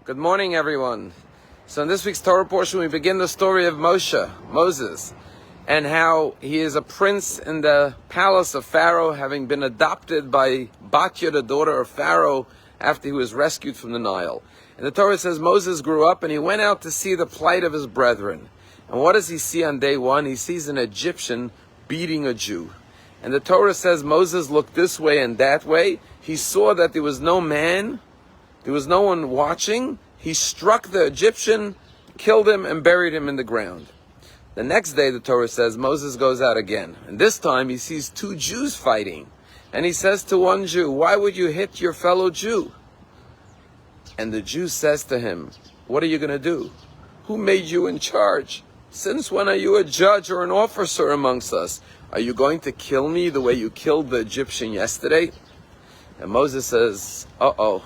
Good morning, everyone. So in this week's Torah portion, we begin the story of Moses, and how he is a prince in the palace of Pharaoh, having been adopted by Batya, the daughter of Pharaoh, after he was rescued from the Nile. And the Torah says Moses grew up and he went out to see the plight of his brethren. And what does he see on day one? He sees an Egyptian beating a Jew. And the Torah says Moses looked this way and that way. He saw that there was no man, there was no one watching. He struck the Egyptian, killed him, and buried him in the ground. The next day, the Torah says, Moses goes out again. And this time, he sees two Jews fighting. And he says to one Jew, "Why would you hit your fellow Jew?" And the Jew says to him, "What are you going to do? Who made you in charge? Since when are you a judge or an officer amongst us? Are you going to kill me the way you killed the Egyptian yesterday?" And Moses says, "Uh-oh,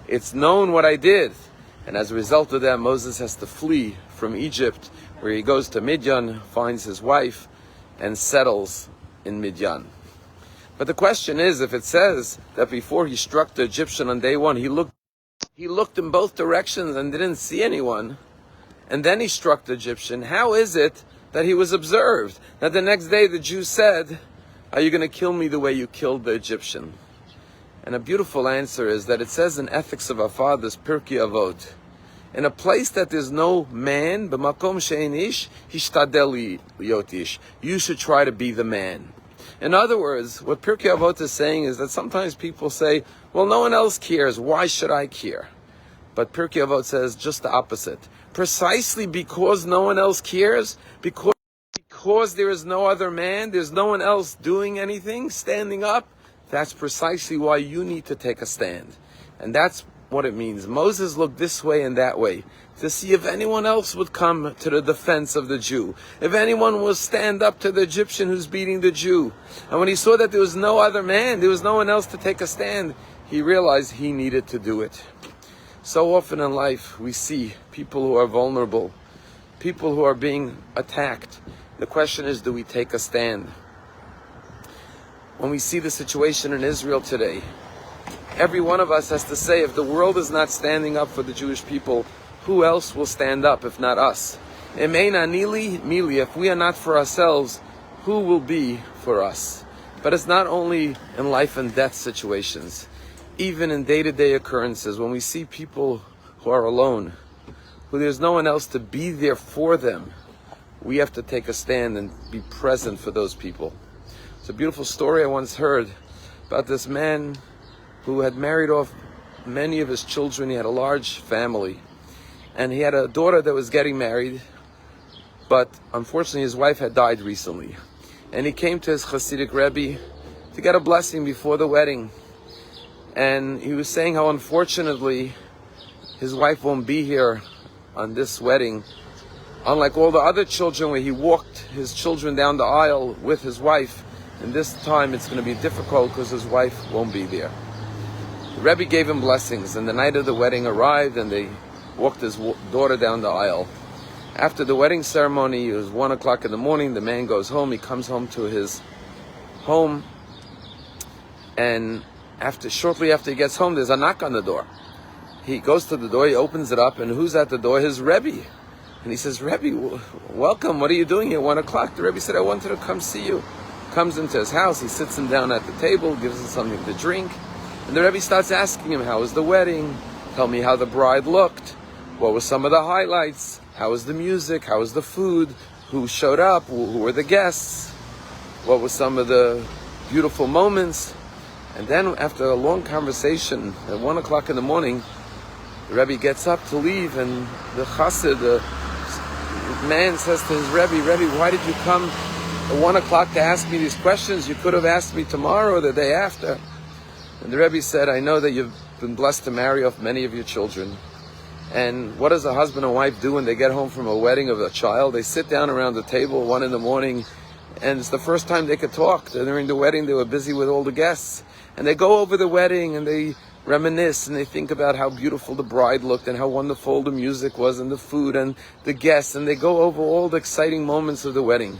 it's known what I did." And as a result of that, Moses has to flee from Egypt, where he goes to Midian, finds his wife, and settles in Midian. But the question is, if it says that before he struck the Egyptian on day one, he looked in both directions and didn't see anyone, and then he struck the Egyptian, how is it that he was observed? That the next day the Jew said, "Are you going to kill me the way you killed the Egyptian?" And a beautiful answer is that it says in Ethics of Our Fathers, Pirkei Avot, in a place that there's no man, b'makom she'ein ish, hishtadel liot ish. You should try to be the man. In other words, what Pirkei Avot is saying is that sometimes people say, well, no one else cares, why should I care? But Pirkei Avot says just the opposite. Precisely because no one else cares, because there is no other man, there's no one else doing anything, standing up, that's precisely why you need to take a stand. And that's what it means. Moses looked this way and that way to see if anyone else would come to the defense of the Jew, if anyone will stand up to the Egyptian who's beating the Jew. And when he saw that there was no other man, there was no one else to take a stand, he realized he needed to do it. So often in life we see people who are vulnerable, people who are being attacked. The question is, do we take a stand? When we see the situation in Israel today, every one of us has to say, if the world is not standing up for the Jewish people, who else will stand up if not us? Emeina nili mili, if we are not for ourselves, who will be for us? But it's not only in life and death situations. Even in day-to-day occurrences, when we see people who are alone, who there's no one else to be there for them, we have to take a stand and be present for those people. It's a beautiful story I once heard about this man who had married off many of his children. He had a large family, and he had a daughter that was getting married, but unfortunately his wife had died recently. And he came to his Hasidic Rabbi to get a blessing before the wedding. And he was saying how unfortunately his wife won't be here on this wedding, unlike all the other children where he walked his children down the aisle with his wife. And this time it's going to be difficult because his wife won't be there. The Rebbe gave him blessings, and the night of the wedding arrived, and they walked his daughter down the aisle. After the wedding ceremony, it was 1 o'clock in the morning, the man goes home, he comes home to his home, and shortly after he gets home, there's a knock on the door. He goes to the door, he opens it up, and who's at the door? His Rebbe. And he says, "Rebbe, welcome, what are you doing here, 1 o'clock? The Rebbe said, "I wanted to come see you." Comes into his house, he sits him down at the table, gives him something to drink, and the Rebbe starts asking him, how was the wedding? Tell me how the bride looked. What were some of the highlights? How was the music? How was the food? Who showed up? Who were the guests? What were some of the beautiful moments? And then after a long conversation, at 1 o'clock in the morning, the Rebbe gets up to leave, and the chassid, the man, says to his Rebbe, "Rebbe, why did you come at 1 o'clock to ask me these questions? You could have asked me tomorrow or the day after." And the Rebbe said, "I know that you've been blessed to marry off many of your children. And what does a husband and wife do when they get home from a wedding of a child? They sit down around the table 1 in the morning, and it's the first time they could talk. During the wedding, they were busy with all the guests. And they go over the wedding, and they reminisce, and they think about how beautiful the bride looked, and how wonderful the music was, and the food, and the guests. And they go over all the exciting moments of the wedding."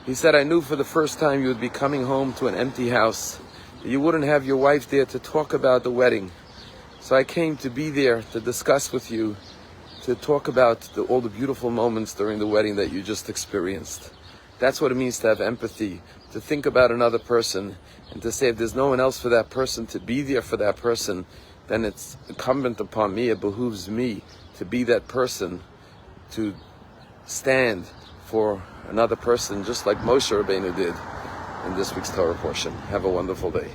He said, "I knew for the first time you would be coming home to an empty house. You wouldn't have your wife there to talk about the wedding. So I came to be there to discuss with you, to talk about all the beautiful moments during the wedding that you just experienced. That's what it means to have empathy, to think about another person, and to say if there's no one else for that person, to be there for that person, then it's incumbent upon me, it behooves me to be that person, to stand for another person, just like Moshe Rabbeinu did in this week's Torah portion. Have a wonderful day.